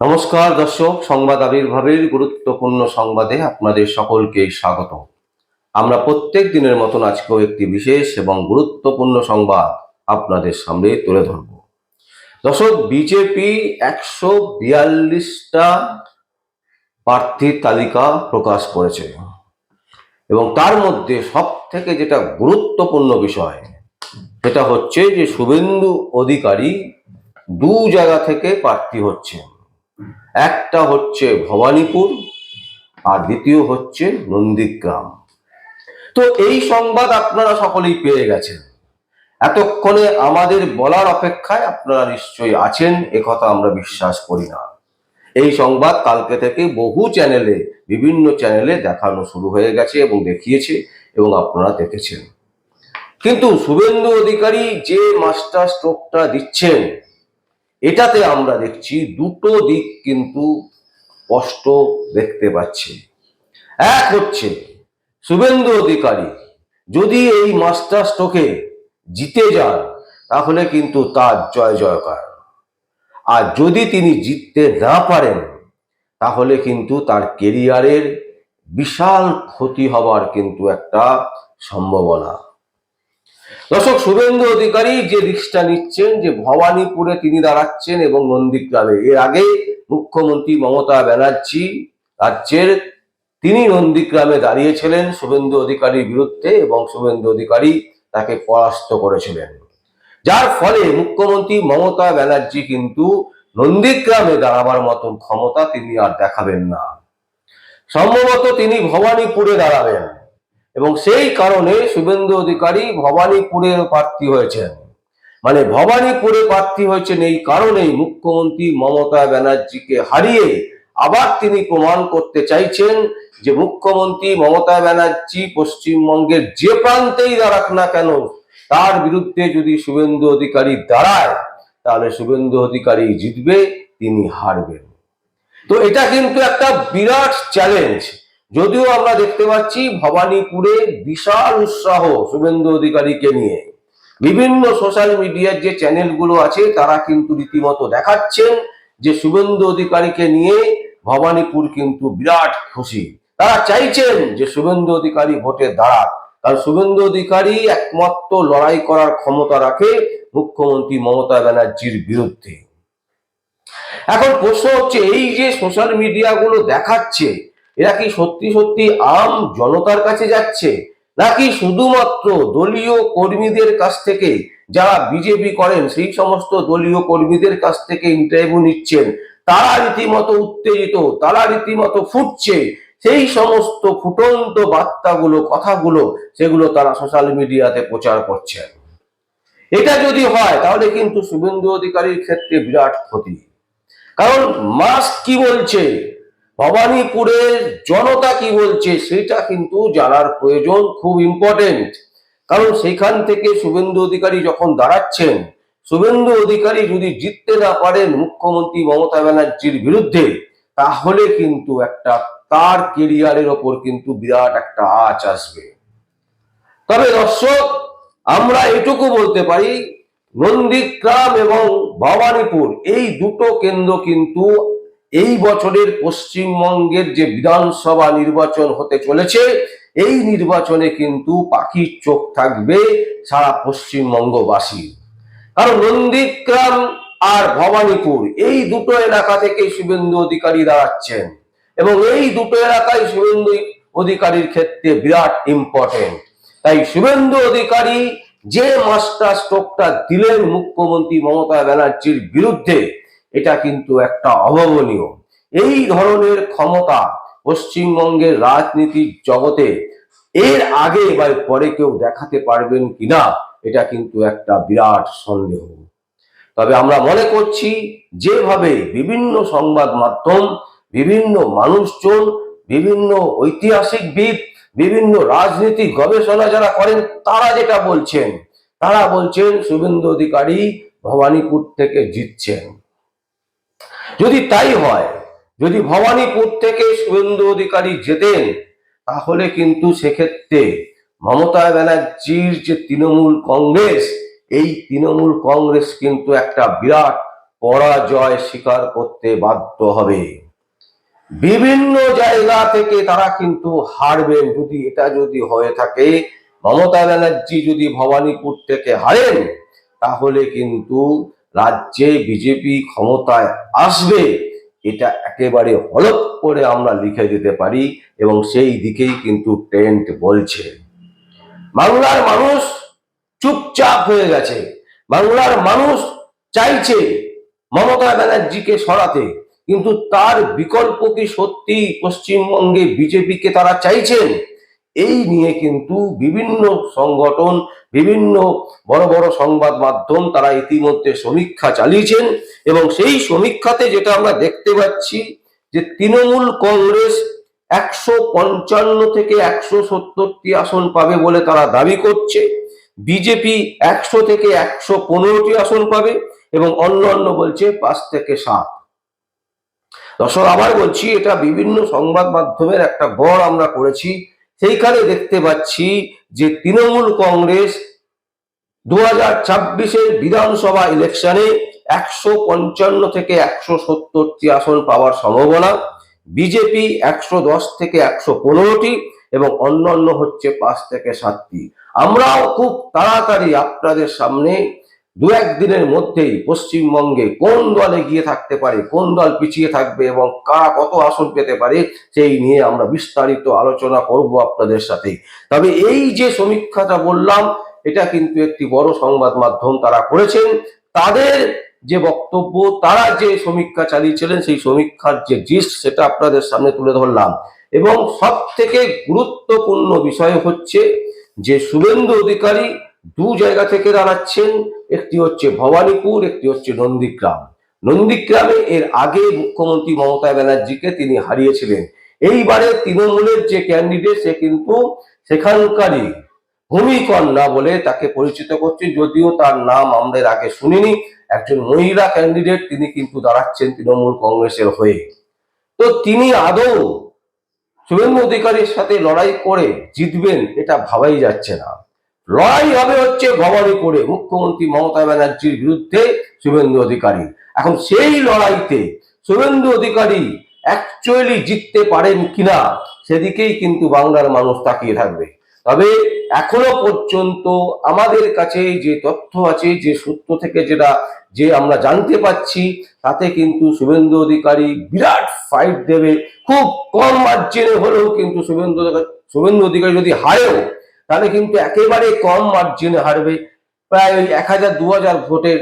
নমস্কার দর্শক, সংবাদ আবির্ভাবের গুরুত্বপূর্ণ সংবাদে আপনাদের সকলকে স্বাগত। আমরা প্রত্যেক দিনের মতন আজকেও একটি বিশেষ এবং গুরুত্বপূর্ণ সংবাদ আপনাদের সামনে তুলে ধরব। দর্শক, বিজেপি 142টা প্রার্থীর তালিকা প্রকাশ করেছে এবং তার মধ্যে সব থেকে যেটা গুরুত্বপূর্ণ বিষয় সেটা হচ্ছে যে শুভেন্দু অধিকারী দু জায়গা থেকে প্রার্থী হচ্ছেন। একটা হচ্ছে ভবানীপুর আর দ্বিতীয় হচ্ছে নন্দীগ্রাম। তো এই সংবাদ আপনারা সকলেই পেয়ে গেছেন। এতক্ষণে আমাদের বলার অপেক্ষায় আপনারা নিশ্চয়ই আছেন, একথা আমরা বিশ্বাস করি না। এই সংবাদ কালকে থেকে বহু চ্যানেলে, বিভিন্ন চ্যানেলে দেখানো শুরু হয়ে গেছে এবং দেখিয়েছে এবং আপনারা দেখেছেন। কিন্তু শুভেন্দু অধিকারী যে মাস্টার স্ট্রোকটা দিচ্ছেন, এটাতে আমরা দেখছি দুটো দিক কিন্তু স্পষ্ট দেখতে পাচ্ছি। এক হচ্ছে শুভেন্দু অধিকারী যদি এই মাস্টার স্ট্রোকে জিতে যান তাহলে কিন্তু তার জয় জয়কার, আর যদি তিনি জিততে না পারেন তাহলে কিন্তু তার কেরিয়ারের বিশাল ক্ষতি হবার কিন্তু একটা সম্ভাবনা। দর্শক, শুভেন্দু অধিকারী যে রিস্কটা নিচ্ছেন যে ভবানীপুরে তিনি দাঁড়াচ্ছেন এবং নন্দীগ্রামে, এর আগে মুখ্যমন্ত্রী মমতা ব্যানার্জি রাজ্যের তিনি নন্দীগ্রামে দাঁড়িয়েছিলেন শুভেন্দু অধিকারীর বিরুদ্ধে এবং শুভেন্দু অধিকারী তাকে পরাস্ত করেছিলেন, যার ফলে মুখ্যমন্ত্রী মমতা ব্যানার্জি কিন্তু নন্দীগ্রামে দাঁড়াবার মতন ক্ষমতা তিনি আর দেখাবেন না। সম্ভবত তিনি ভবানীপুরে দাঁড়াবেন এবং সেই কারণে শুভেন্দু অধিকারী ভবানীপুরের প্রার্থী হয়েছেন। মানে ভবানীপুরে প্রার্থী হয়েছেন এই কারণেই মুখ্যমন্ত্রী মমতা ব্যানার্জিকে হারিয়ে আবার তিনি প্রমাণ করতে চাইছেন যে মুখ্যমন্ত্রী মমতা ব্যানার্জি পশ্চিমবঙ্গের যে প্রান্তেই দাঁড়াক না কেন তার বিরুদ্ধে যদি শুভেন্দু অধিকারী দাঁড়ায় তাহলে শুভেন্দু অধিকারী জিতবে, তিনি হারবেন। তো এটা কিন্তু একটা বিরাট চ্যালেঞ্জ। যদিও আমরা দেখতে পাচ্ছি ভবানীপুরে বিশাল উৎসাহ শুভেন্দু অধিকারীকে নিয়ে, বিভিন্ন সোশ্যাল মিডিয়ার যে চ্যানেলগুলো আছে তারা কিন্তু রীতিমতো দেখাচ্ছেন যে শুভেন্দু অধিকারীকে নিয়ে ভবানীপুর কিন্তু বিরাট খুশি। তারা চাইছেন যে শুভেন্দু অধিকারী ভোটে দাঁড়াক, কারণ শুভেন্দু অধিকারী একমাত্র লড়াই করার ক্ষমতা রাখে মুখ্যমন্ত্রী মমতা ব্যানার্জির বিরুদ্ধে। এখন প্রশ্ন হচ্ছে, এই যে সোশ্যাল মিডিয়াগুলো দেখাচ্ছে এরা কি সত্যি সত্যি আম জনতার কাছে যাচ্ছে, নাকি শুধুমাত্র দলীয় কর্মীদের কাছ থেকে, যারা বিজেপি করেন সেই সমস্ত দলীয় কর্মীদের কাছ থেকে ইন্টারভিউ নিচ্ছেন, তারা রীতিমতো উত্তেজিত, তারা রীতিমতো ফুটছে, সেই সমস্ত ফুটন্ত বার্তাগুলো, কথাগুলো, সেগুলো তারা সোশ্যাল মিডিয়াতে প্রচার করছেন। এটা যদি হয় তাহলে কিন্তু শুভেন্দু অধিকারীর ক্ষেত্রে বিরাট ক্ষতি। কারণ মাস কি বলছে, ভবানীপুরের জনতা কি বলছে সেটা কিন্তু জানার প্রয়োজন, খুব ইম্পর্টেন্ট। কারণ সেখান থেকে শুভেন্দু অধিকারী যখন দাঁড়াচ্ছেন, শুভেন্দু অধিকারী যদি জিততে না পারেন মুখ্যমন্ত্রী মমতা ব্যানার্জির বিরুদ্ধে, তাহলে কিন্তু একটা তার কেরিয়ারের ওপর কিন্তু বিরাট একটা আঁচ আসবে। তবে দর্শক, আমরা এটুকু বলতে পারি, নন্দীগ্রাম এবং ভবানীপুর এই দুটো কেন্দ্র কিন্তু এই বছরের পশ্চিমবঙ্গের যে বিধানসভা নির্বাচন হতে চলেছে, এই নির্বাচনে কিন্তু পাখির চোখ থাকবে সারা পশ্চিমবঙ্গবাসী। কারণ নন্দীগ্রাম আর ভবানীপুর এই দুটো এলাকা থেকে শুভেন্দু অধিকারী দাঁড়াচ্ছেন এবং এই দুটো এলাকায় শুভেন্দু অধিকারীর ক্ষেত্রে বিরাট ইম্পর্টেন্ট। তাই শুভেন্দু অধিকারী যে মাস্টার স্ট্রোকটা দিলেন মুখ্যমন্ত্রী মমতা ব্যানার্জির বিরুদ্ধে, এটা কিন্তু একটা অভাবনীয়। এই ধরনের ক্ষমতা পশ্চিমবঙ্গের রাজনীতির জগতে এর আগে বা পরে কেউ দেখাতে পারবেন কিনা, এটা কিন্তু একটা বিরাট সন্দেহ। তবে আমরা মনে করছি যেভাবে বিভিন্ন সংবাদ মাধ্যম, বিভিন্ন মানুষজন, বিভিন্ন ঐতিহাসিকবিদ, বিভিন্ন রাজনীতিক গবেষণা যারা করেন তারা যেটা বলছেন, তারা বলছেন শুভেন্দু অধিকারী ভবানীপুর থেকে জিতছেন। যদি তাই হয়, যদি ভবানীপুর থেকে শুভেন্দু অধিকারী জেতেন, তাহলে কিন্তু সেক্ষেত্রে মমতা ব্যানার্জির যে তৃণমূল কংগ্রেস, এই তৃণমূল কংগ্রেস কিন্তু একটা বিরাট পরাজয় স্বীকার করতে বাধ্য হবে। বিভিন্ন জায়গা থেকে তারা কিন্তু হারবেন। যদি হয়ে থাকে, মমতা ব্যানার্জি যদি ভবানীপুর থেকে হারেন, তাহলে কিন্তু রাজ্যে বিজেপি ক্ষমতায় আসবে, এটা একেবারে হলফ করে আমরা লিখে দিতে পারি, এবং সেই দিকেই কিন্তু ট্রেন্ড বলছে। বাংলার মানুষ চুপচাপ হয়ে গেছে। বাংলার মানুষ চাইছে মমতা ব্যানার্জিকে সরাতে, কিন্তু তার বিকল্প কি সত্যি পশ্চিমবঙ্গে বিজেপিকে তারা চাইছেন? এই নিয়ে কিন্তু বিভিন্ন সংগঠন, বিভিন্ন বড় বড় সংবাদ মাধ্যম তারা ইতিমধ্যে সমীক্ষা চালিয়েছেন, এবং সেই সমীক্ষাতে যেটা আমরা দেখতে পাচ্ছি যে তৃণমূল কংগ্রেস 155 থেকে 170টি আসন পাবে বলে তারা দাবি করছে, বিজেপি 100 থেকে 115টি আসন পাবে, এবং অন্য বলছে 5 থেকে 7। দর্শক, আবার বলছি, এটা বিভিন্ন সংবাদ মাধ্যমের একটা গড় আমরা করেছি। সেইখানে দেখতে পাচ্ছি যে তৃণমূল কংগ্রেস 2026-এর বিধানসভা ইলেকশনে 155 থেকে 170টি আসন পাওয়ার সম্ভাবনা, বিজেপি 110 থেকে 115টি, এবং অন্যান্য হচ্ছে 5 থেকে 7টি। আমরাও খুব তাড়াতাড়ি আপনাদের সামনে দু একদিনের মধ্যেই পশ্চিমবঙ্গে কোন দল এগিয়ে থাকতে পারে, কোন দল পিছিয়ে থাকবে, এবং কারা কত আসন পেতে পারে, সেই নিয়ে আমরা বিস্তারিত আলোচনা করব আপনাদের সাথে। তবে এই যে সমীক্ষাটা বললাম, এটা কিন্তু একটি বড় সংবাদ মাধ্যম তারা করেছেন। তাদের যে বক্তব্য, তারা যে সমীক্ষা চালিয়েছিলেন, সেই সমীক্ষার যে জিস্ট সেটা আপনাদের সামনে তুলে ধরলাম। এবং সব থেকে গুরুত্বপূর্ণ বিষয় হচ্ছে যে শুভেন্দু অধিকারী দু জায়গা থেকে দাঁড়াচ্ছেন, একটি হচ্ছে ভবানীপুর, একটি হচ্ছে নন্দীগ্রাম। নন্দীগ্রামে এর আগে মুখ্যমন্ত্রী মমতা ব্যানার্জিকে তিনি হারিয়েছিলেন। এইবারে তৃণমূলের যে ক্যান্ডিডেট, সে কিন্তু সেখানকারই ভূমিকন্যা বলে তাকে পরিচিত করছে, যদিও তার নাম আমরা এর আগে শুনিনি। একজন মহিলা ক্যান্ডিডেট, তিনি কিন্তু দাঁড়াচ্ছেন তৃণমূল কংগ্রেসের হয়ে। তো তিনি আদৌ শুভেন্দু অধিকারীর সাথে লড়াই করে জিতবেন, এটা ভাবাই যাচ্ছে না। লড়াই হবে হচ্ছে ভবানীপুরে মুখ্যমন্ত্রী মমতা ব্যানার্জির বিরুদ্ধে শুভেন্দু অধিকারী। এখন সেই লড়াইতে শুভেন্দু অধিকারী অ্যাকচুয়ালি জিততে পারেন কিনা, সেদিকেই কিন্তু বাংলার মানুষ তাকিয়ে থাকবে। তবে এখনো পর্যন্ত আমাদের কাছে যে তথ্য আছে, যে সূত্র থেকে যে আমরা জানতে পাচ্ছি, তাতে কিন্তু শুভেন্দু অধিকারী বিরাট ফাইট দেবে। খুব কম মার্জিনে হলেও কিন্তু শুভেন্দু অধিকারী যদি হারেও, তাহলে কিন্তু একেবারে কম মার্জিনে হারবে, প্রায় ওই 1000-2000 ভোটের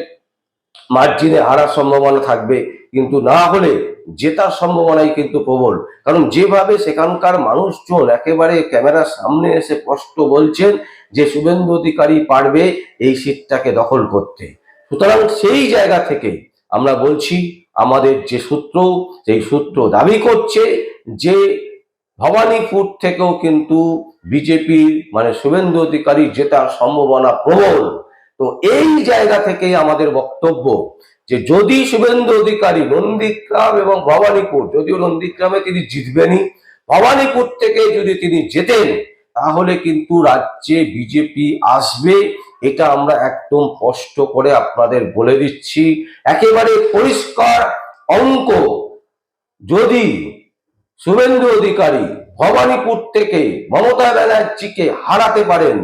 মার্জিনে হারার সম্ভাবনা থাকবে। কিন্তু না হলে জেতার সম্ভাবনাই কিন্তু প্রবল, কারণ যেভাবে সেখানকার মানুষজন একেবারে ক্যামেরার সামনে এসে স্পষ্ট বলছেন যে শুভেন্দু অধিকারী পারবে এই সিটটাকে দখল করতে। সুতরাং সেই জায়গা থেকে আমরা বলছি, আমাদের যে সূত্র, সেই সূত্র দাবি করছে যে ভবানীপুর থেকেও কিন্তু বিজেপি মানে শুভেন্দু অধিকারী জেতার সম্ভাবনা প্রবল। তো এই জায়গা থেকে আমাদের বক্তব্য যে যদি শুভেন্দু অধিকারী নন্দীগ্রাম এবং ভবানীপুর, যদিও নন্দীগ্রামে তিনি জিতবেনই, ভবানীপুর থেকে যদি তিনি জেতেন, তাহলে কিন্তু রাজ্যে বিজেপি আসবে। এটা আমরা একদম স্পষ্ট করে আপনাদের বলে দিচ্ছি, একেবারে পরিষ্কার অঙ্ক। যদি শুভেন্দু অধিকারী ভবানীপুর থেকে মমতা ব্যানার্জিকে হারাতে পারেন,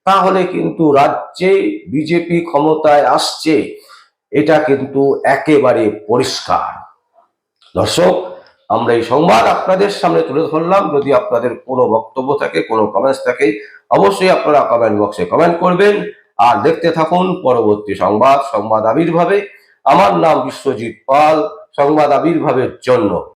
তাহলে কিন্তু রাজ্যে বিজেপি ক্ষমতায় আসছে, এটা কিন্তু একেবারে পরিষ্কার। দর্শক, আমরা এই সংবাদ আপনাদের সামনে তুলে ধরলাম। যদি আপনাদের কোনো বক্তব্য থাকে, কোনো কমেন্টস থাকে, অবশ্যই আপনারা কমেন্ট বক্সে কমেন্ট করবেন। আর দেখতে থাকুন পরবর্তী সংবাদ আবির্ভাবে। আমার নাম বিশ্বজিৎ পাল, সংবাদ আবির্ভাবের জন্য।